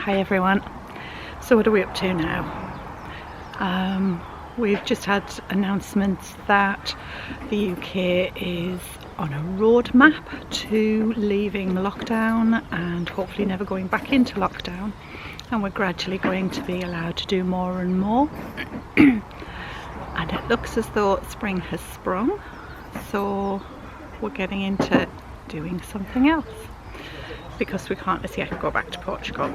Hi everyone. So what are we up to now? We've just had announcements that the UK is on a roadmap to leaving lockdown and hopefully never going back into lockdown, and we're gradually going to be allowed to do more and more. And it looks as though spring has sprung, so we're getting into doing something else because we can't as yet go back to Portugal.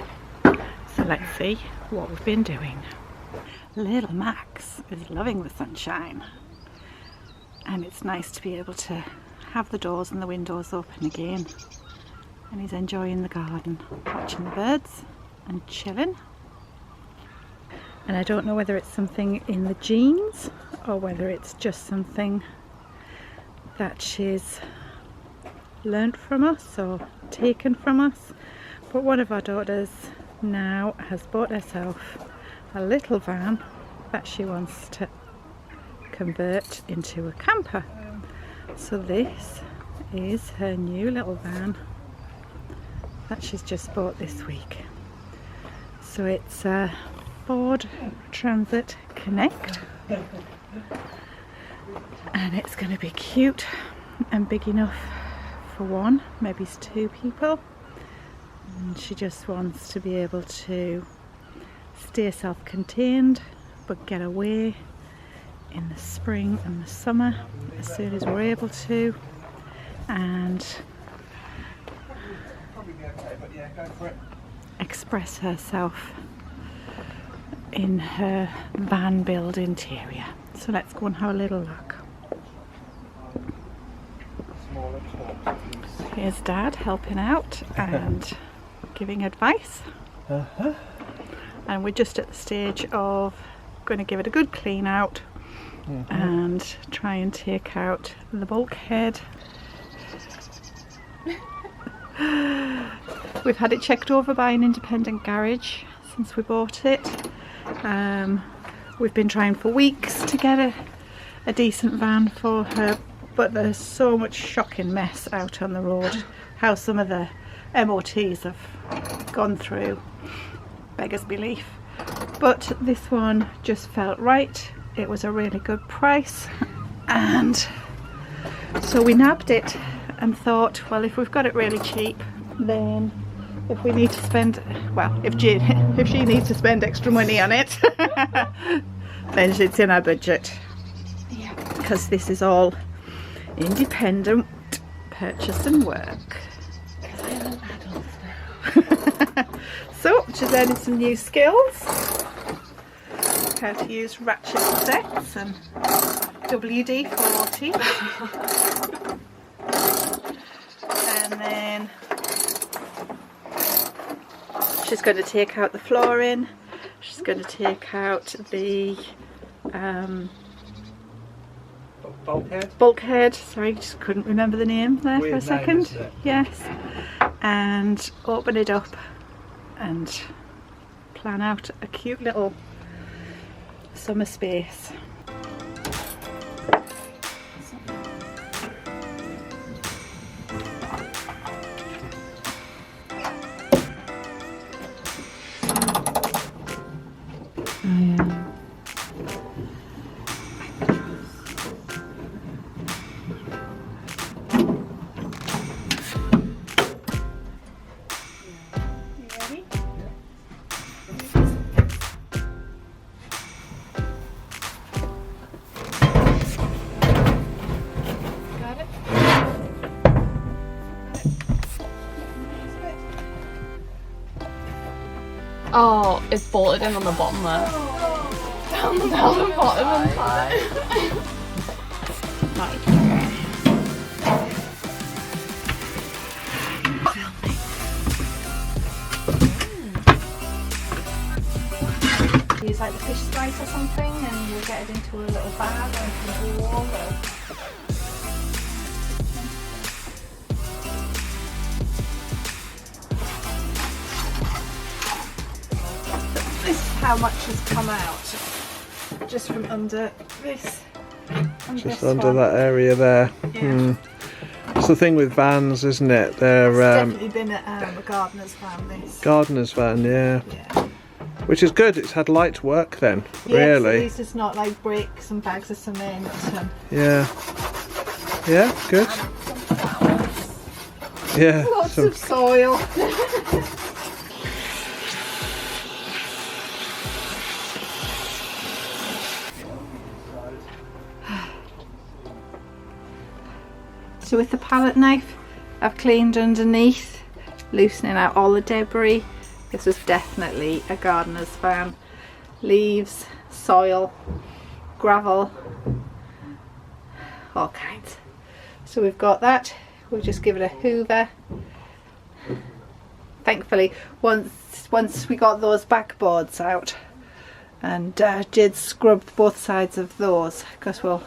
So let's see what we've been doing. Little Max is loving the sunshine, and it's nice to be able to have the doors and the windows open again, and he's enjoying the garden, watching the birds and chilling. And I don't know whether it's something in the genes or whether it's just something that she's learnt from us or taken from us, but one of our daughters now has bought herself a little van that she wants to convert into a camper. So this is her new little van that she's just bought this week. So it's a Ford Transit Connect, and it's going to be cute and big enough for one, maybe it's two people. And she just wants to be able to stay self-contained but get away in the spring and the summer as soon as we're able to, and express herself in her van build interior. So let's go and have a little look. Here's Dad helping out and giving advice. And we're just at the stage of going to give it a good clean out and try and take out the bulkhead. We've had it checked over by an independent garage since we bought it. We've been trying for weeks to get a decent van for her, but there's so much shocking mess out on the road. How some of the MOTs have gone through beggars belief, but this one just felt right. It was a really good price, and so we nabbed it and thought, well, if we've got it really cheap, then if we need to spend, well, if she needs to spend extra money on it, then it's in our budget. Yeah, because this is all independent purchase and work. So she's learning some new skills, how to use ratchet sets and WD-40, and then she's going to take out the flooring, she's going to take out the bulkhead, sorry, just couldn't remember the name there for a second. Yes, and open it up and plan out a cute little summer space. Oh, it's bolted in on the bottom there. Down the bottom and side. Use like the fish slice or something, and you'll get it into a little bag or into a wall. This is how much has come out just from under this. Just under that area there. Yeah. That's the thing with vans, isn't it? They're It's definitely been a gardener's van, this. gardener's van, yeah. Yeah. Which is good, it's had light work then, Yes, really. at least it's not like bricks and bags of cement. Yeah. Yeah, good. Yeah. Lots of soil. So with the palette knife, I've cleaned underneath, loosening out all the debris. This was definitely a gardener's van. Leaves, soil, gravel, all kinds. So we've got that. We'll just give it a hoover. Thankfully, once we got those backboards out, and Jid scrubbed both sides of those, because we'll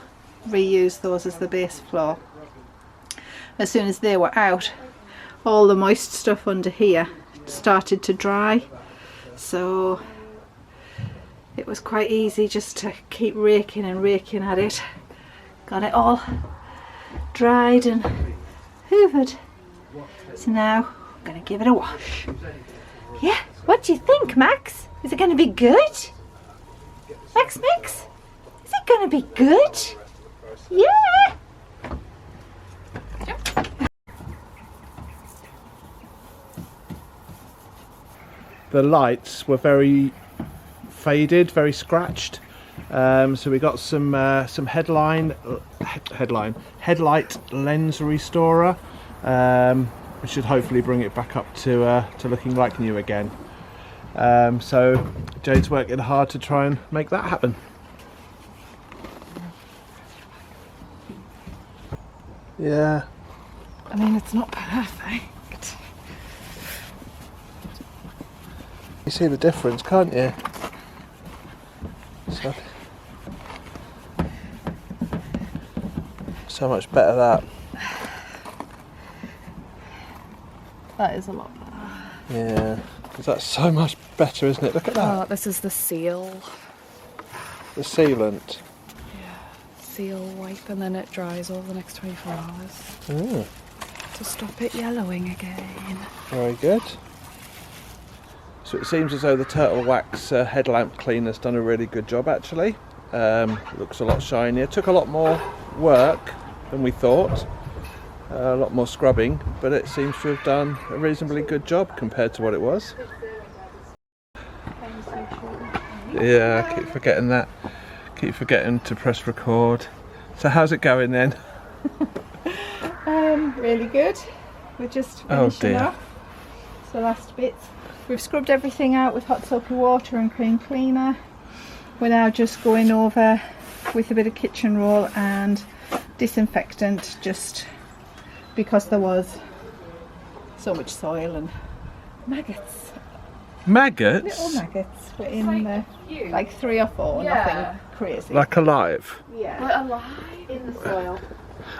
reuse those as the base floor. As soon as they were out, all the moist stuff under here started to dry, so it was quite easy just to keep raking and raking at it. Got it all dried and hoovered. So now I'm going to give it a wash. Yeah, what do you think, Max? Is it going to be good? Max, is it going to be good? Yeah! The lights were very faded, very scratched. So we got some Headlight lens restorer, which should hopefully bring it back up to looking like new again. So Jade's working hard to try and make that happen. Yeah. I mean, it's not perfect. You see the difference, can't you? So much better that. That is a lot better. Yeah, because that's so much better, isn't it? Look at that. Oh, this is the seal. The sealant. Yeah, seal wipe, and then it dries over the next 24 hours. Mm, To stop it yellowing again. very good. So it seems as though the turtle wax headlamp cleaner's done a really good job actually. Looks a lot shinier. Took a lot more work than we thought. A lot more scrubbing, but it seems to have done a reasonably good job compared to what it was. Yeah, I keep forgetting that. Keep forgetting to press record. So how's it going then? Really good. We're just finishing off. So last bits. We've scrubbed everything out with hot soapy water and cream cleaner. We're now just going over with a bit of kitchen roll and disinfectant, just because there was so much soil and maggots. Maggots? Little maggots were in there, like 3 or 4, nothing crazy. Like alive? Yeah. Like alive? In the soil.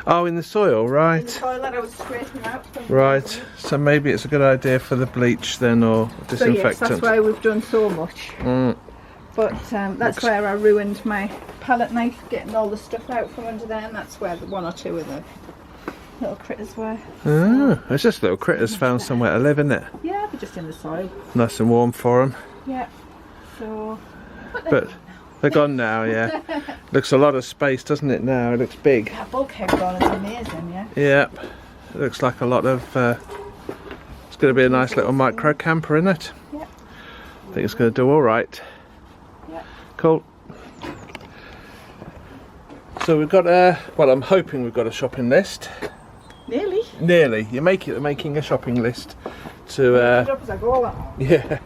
Oh, in the soil, right. In the soil that I was scraping out from Right, so maybe it's a good idea for the bleach then, or So disinfectant. yes, that's why we've done so much. Mm. But that's where I ruined my palette knife, getting all the stuff out from under there, and that's where the 1 or 2 of the little critters were. Ah, it's just little critters found somewhere to live, isn't it? Yeah, they're just in the soil. Nice and warm for them. Yeah. So. But they're gone now, yeah. Looks a lot of space, doesn't it now? It looks big. That bulkhead gone is amazing, yeah. Yep. It looks like a lot of... it's going to be a nice little micro camper, isn't it? Yep. I think it's going to do all right. Yep. Cool. So we've got well, I'm hoping we've got a shopping list. Nearly. Nearly. You're making a shopping list to Up as I go along. yeah,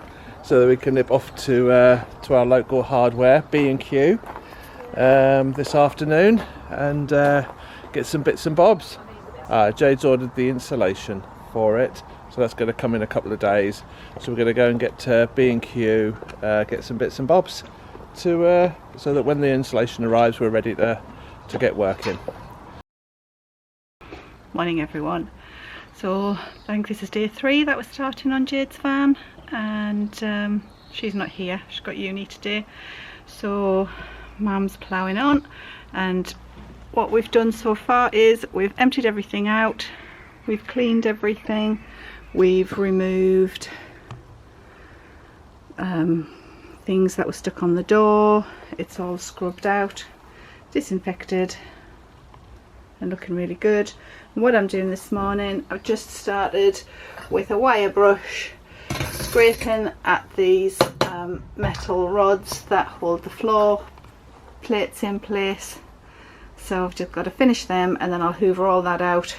so that we can nip off to our local hardware B&Q this afternoon and get some bits and bobs. Jade's ordered the insulation for it, so that's going to come in a couple of days. So we're going to go and get B&Q, get some bits and bobs to so that when the insulation arrives, we're ready to get working. Morning everyone. So I think this is day 3 that we're starting on Jade's van, and she's not here, she's got uni today, so Mum's ploughing on. And what we've done so far is we've emptied everything out, we've cleaned everything, we've removed things that were stuck on the door. It's all scrubbed out, disinfected, and looking really good. And what I'm doing this morning, I've just started with a wire brush scraping at these metal rods that hold the floor plates in place. So I've just got to finish them, and then I'll hoover all that out.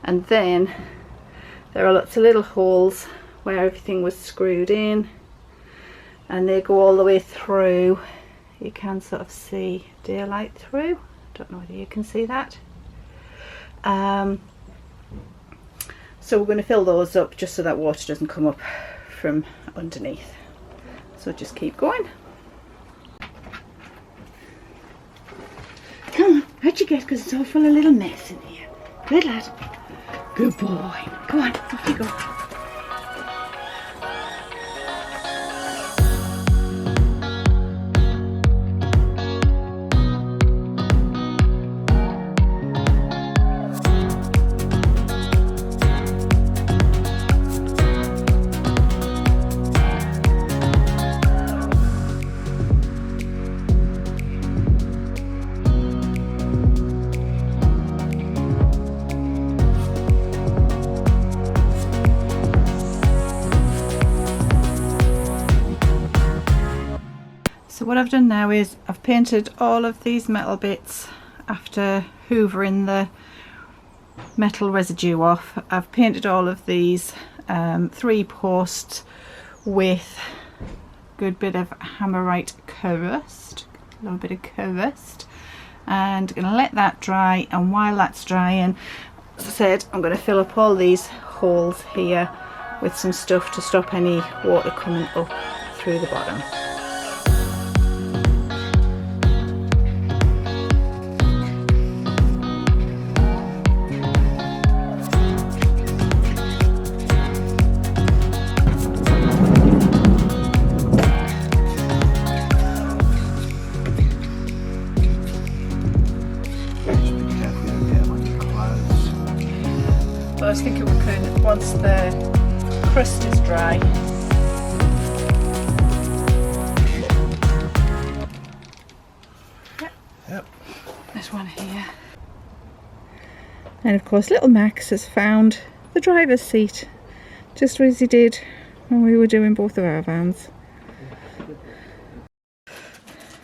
And then there are lots of little holes where everything was screwed in, and they go all the way through. You can sort of see daylight through. Don't know whether you can see that. So we're going to fill those up just so that water doesn't come up from underneath. So just keep going. Come on, how'd you get? Because it's all full of little mess in here. Good lad. Good boy. Come on, off you go. What I've done now is I've painted all of these metal bits after hoovering the metal residue off. I've painted all of these 3 posts with a good bit of Hammerite rust, a little bit of rust, and I'm going to let that dry. And while that's drying, as I said, I'm going to fill up all these holes here with some stuff to stop any water coming up through the bottom. I was thinking we could, once the crust is dry, yep. There's one here. And of course little Max has found the driver's seat, just as he did when we were doing both of our vans.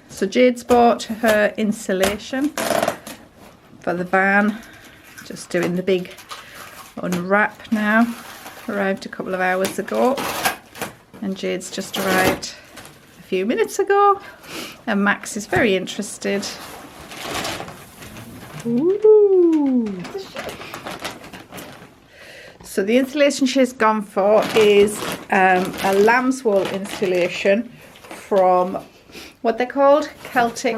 So Jade's bought her insulation for the van, just doing the big unwrap now. Arrived a couple of hours ago, and Jade's just arrived a few minutes ago, and Max is very interested. Ooh. So the insulation she's gone for is a lamb's wool insulation from what they're called? Celtic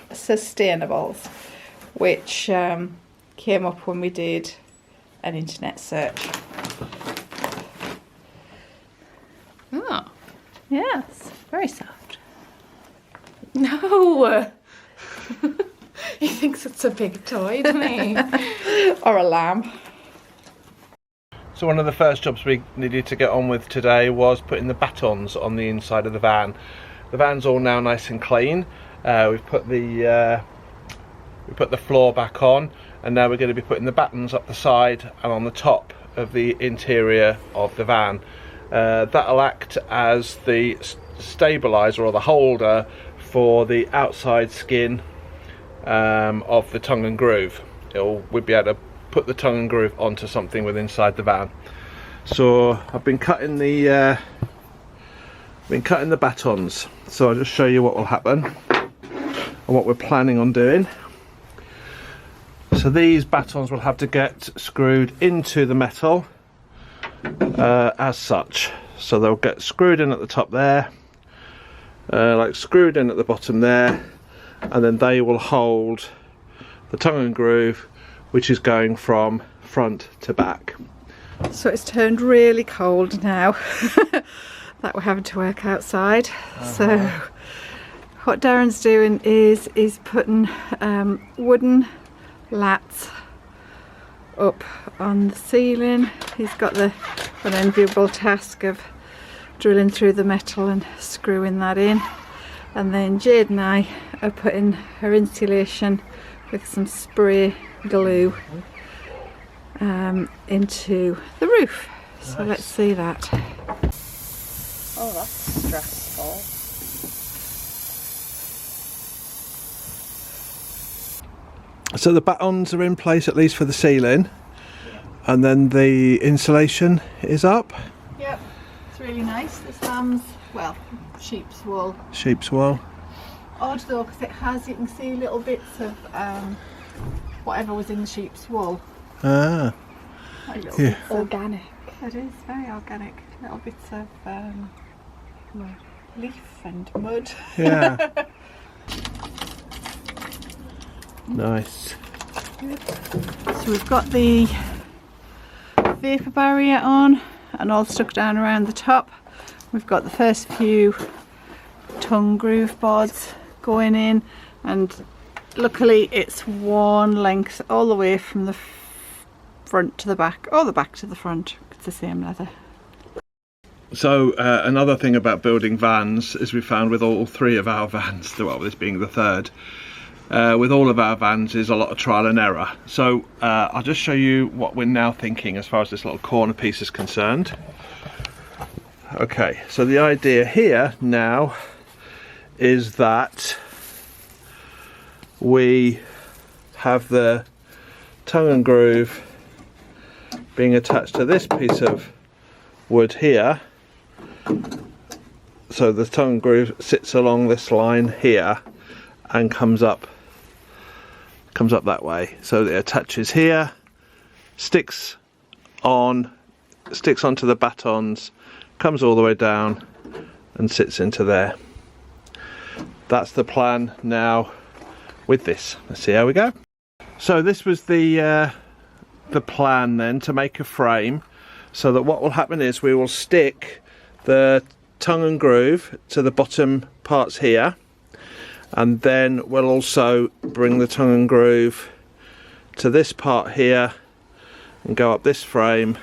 Sustainables, which came up when we did an internet search. Oh. Yes, very soft. No! He thinks it's a big toy, doesn't he? Or a lamb. So one of the first jobs we needed to get on with today was putting the batons on the inside of the van. The van's all now nice and clean. We've put the floor back on, and now we're going to be putting the battens up the side and on the top of the interior of the van. That'll act as the stabilizer or the holder for the outside skin of the tongue and groove. We'll be able to put the tongue and groove onto something with inside the van. So I've been cutting the batons, so I'll just show you what will happen and what we're planning on doing. So these batons will have to get screwed into the metal as such. So they'll get screwed in at the top there, like screwed in at the bottom there, and then they will hold the tongue and groove, which is going from front to back. So it's turned really cold now that we're having to work outside. So what Darren's doing is putting wooden lats up on the ceiling. He's got the unenviable task of drilling through the metal and screwing that in. And then Jade and I are putting her insulation with some spray glue into the roof. So nice. Let's see that. Oh, that's stressful. So the battens are in place at least for the ceiling, and then the insulation is up. Yep, it's really nice. This lamb's, well, sheep's wool. Sheep's wool. Odd though, because it has, you can see little bits of whatever was in the sheep's wool. Ah. Like little Yeah. bits organic. It is very organic. Little bits of leaf and mud. Yeah. Nice. So we've got the vapour barrier on and all stuck down around the top. We've got the first few tongue groove boards going in, and luckily it's one length all the way from the front to the back, or the back to the front. It's the same leather. So another thing about building vans is we found with all three of our vans, well, this being the third, with all of our vans is a lot of trial and error. So I'll just show you what we're now thinking as far as this little corner piece is concerned. Okay, so the idea here now is that we have the tongue and groove being attached to this piece of wood here. So the tongue and groove sits along this line here and comes up that way. So it attaches here, sticks onto the battens, comes all the way down and sits into there. That's the plan now with this. Let's see how we go. So this was the plan then, to make a frame, so that what will happen is we will stick the tongue and groove to the bottom parts here, and then we'll also bring the tongue and groove to this part here and go up this frame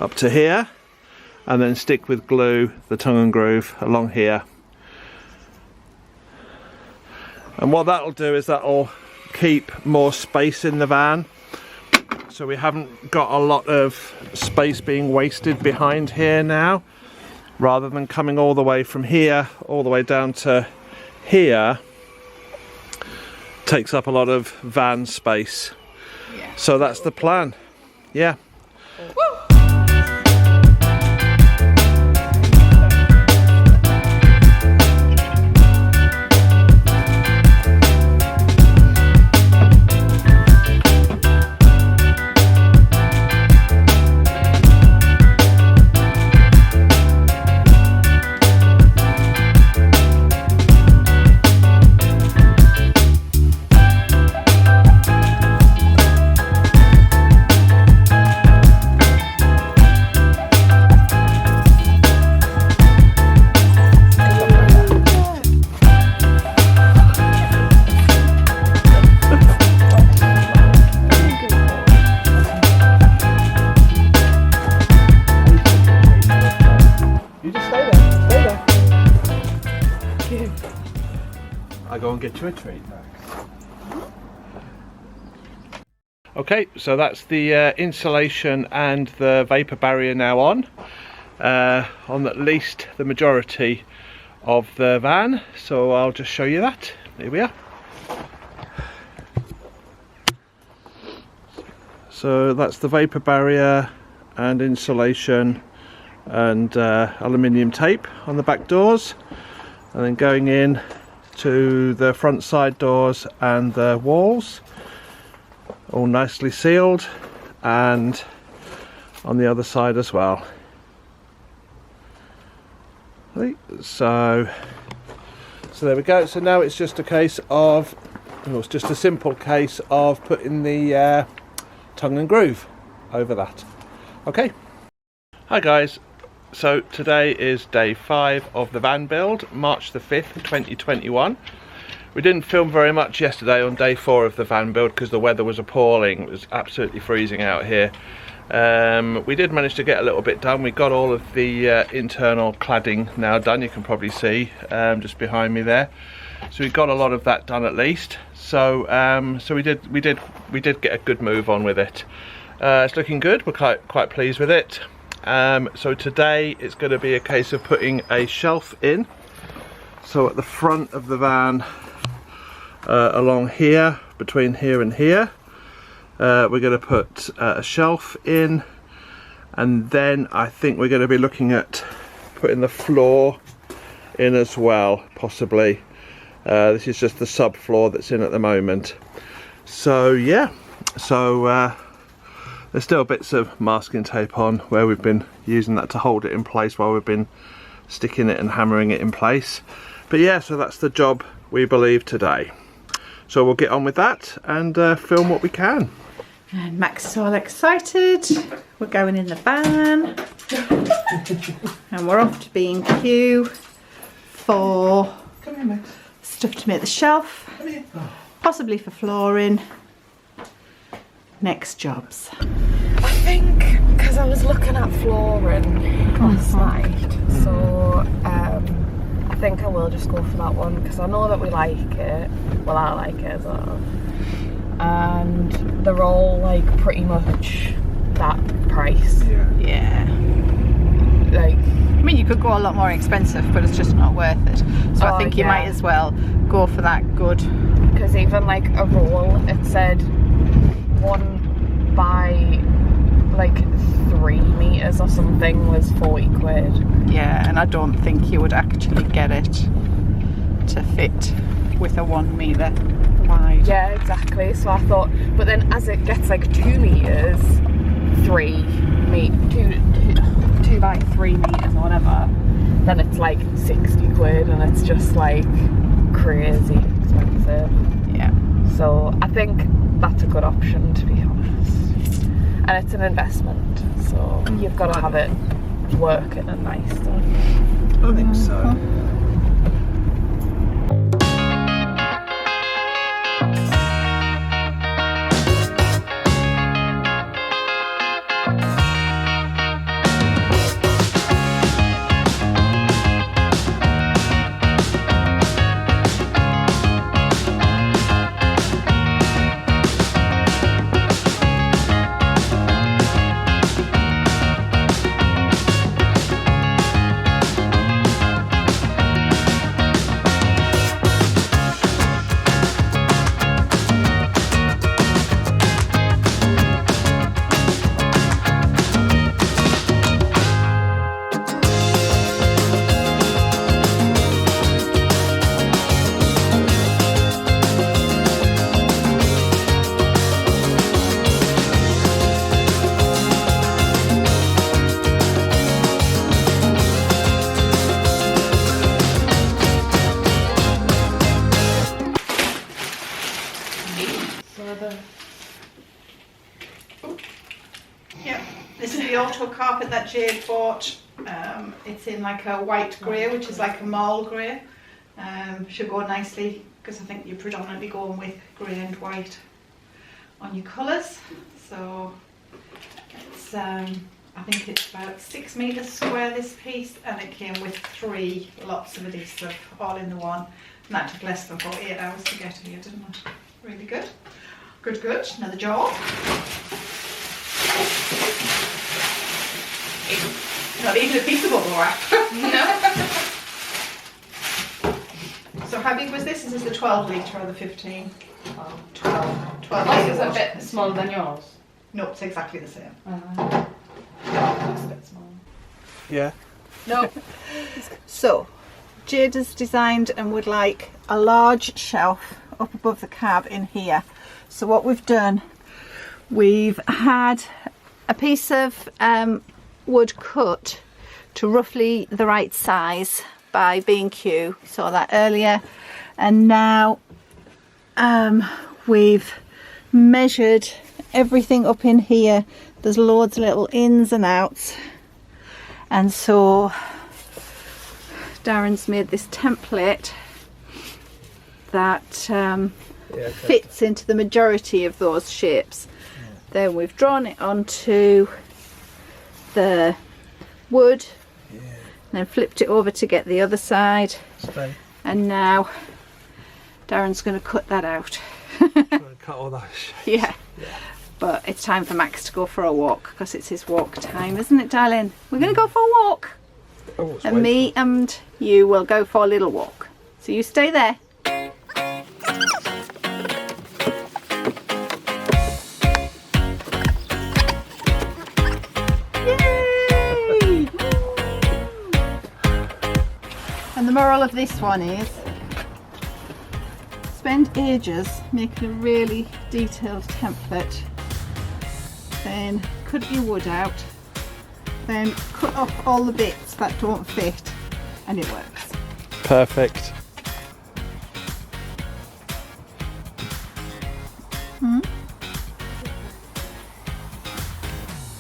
up to here, and then stick with glue the tongue and groove along here. And what that'll do is that'll keep more space in the van, so we haven't got a lot of space being wasted behind here now. Rather than coming all the way from here all the way down to here, takes up a lot of van space. Yeah. So that's the plan. Yeah. Woo! I go and get you a treat. Okay, so that's the insulation and the vapour barrier now on at least the majority of the van. So I'll just show you that. Here we are. So that's the vapour barrier and insulation and aluminium tape on the back doors, and then going in to the front side doors and the walls, all nicely sealed, and on the other side as well. So there we go. So now it's just a case of, well, it's just a simple case of putting the tongue and groove over that. Okay. Hi guys. So today is day 5 of the van build, March the 5th, 2021. We didn't film very much yesterday on day 4 of the van build because the weather was appalling. It was absolutely freezing out here. We did manage to get a little bit done. We got all of the internal cladding now done. You can probably see just behind me there. So we got a lot of that done at least. So so we did get a good move on with it. It's looking good. We're quite pleased with it. So today it's going to be a case of putting a shelf in. So at the front of the van, along here, between here and here, we're going to put a shelf in, and then I think we're going to be looking at putting the floor in as well, possibly. This is just the subfloor that's in at the moment. So yeah, so there's still bits of masking tape on where we've been using that to hold it in place while we've been sticking it and hammering it in place. But yeah, so that's the job we believe today. So we'll get on with that and film what we can. And Max is all excited. We're going in the van. And we're off to B&Q for Come here, Max. stuff to make the shelf. Come here. Possibly for flooring. Next jobs. I think because I was looking at flooring last night, so I think I will just go for that one because I know that we like it. Well, I like it as well. And they're all like pretty much that price. Yeah. Like, I mean, you could go a lot more expensive, but it's just not worth it. So I think you might as well go for that good. because even like a roll, it said 1 by like 3 meters or something was 40 quid. Yeah, and I don't think you would actually get it to fit with a 1 meter wide. Yeah, exactly. So I thought, but then as it gets like 2 meters, 2 by 3 meters or whatever, then it's like 60 quid and it's just like crazy expensive. Yeah. So I think that's a good option, to be honest. And it's an investment, so you've got to have it working and nice stuff. I think so. This is the auto carpet that Jade bought. It's in like a white grey, which is like a mall grey. Should go nicely because I think you're predominantly going with grey and white on your colours. So it's I think it's about 6 meters square, this piece, and it came with 3 lots of adhesive all in the one, and that took less than 48 hours to get here, didn't it? Really good. Good, good. Another job. Not even a piece of bubble wrap. No. So how big was this? Is this the 12 litre or the 15? 12 Like, is it litre. a bit smaller than yours? No, it's exactly the same. Looks a bit small. Yeah. No. So, Jade has designed and would like a large shelf up above the cab in here. So what we've done, we've had a piece of wood cut to roughly the right size by B&Q, saw that earlier, and now we've measured everything up in here. There's loads of little ins and outs, and so Darren's made this template that fits into the majority of those shapes. Then we've drawn it onto the wood, and then flipped it over to get the other side. And now Darren's going to cut that out. Cut all that shit. Yeah. But it's time for Max to go for a walk, because it's his walk time, isn't it, darling? We're going to go for a walk. And me and you will go for a little walk. So you stay there. Yay! And the moral of this one is, spend ages making a really detailed template, then cut your wood out, then cut off all the bits that don't fit, and it works. Perfect.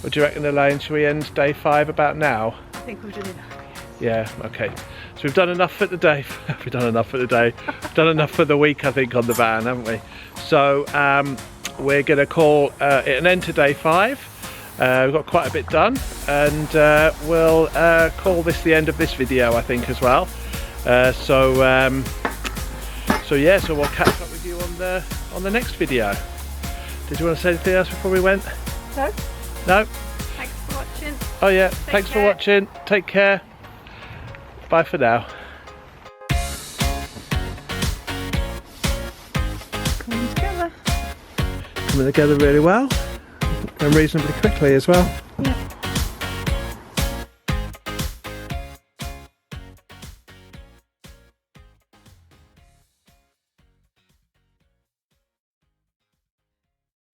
What do you reckon, Elaine? Should we end day 5 about now? I think we've done enough. Yeah, okay. So we've done enough for the day. We've done enough for the day. We've done enough for the week, I think, on the van, haven't we? So we're going to call it an end to day 5. We've got quite a bit done, and we'll call this the end of this video, I think, as well. So yeah, so we'll catch up with you on the next video. Did you want to say anything else before we went? No. No? Thanks for watching. Oh yeah, thanks for watching. Take care. Bye for now. Coming together. Coming together really well, and reasonably quickly as well. Yeah.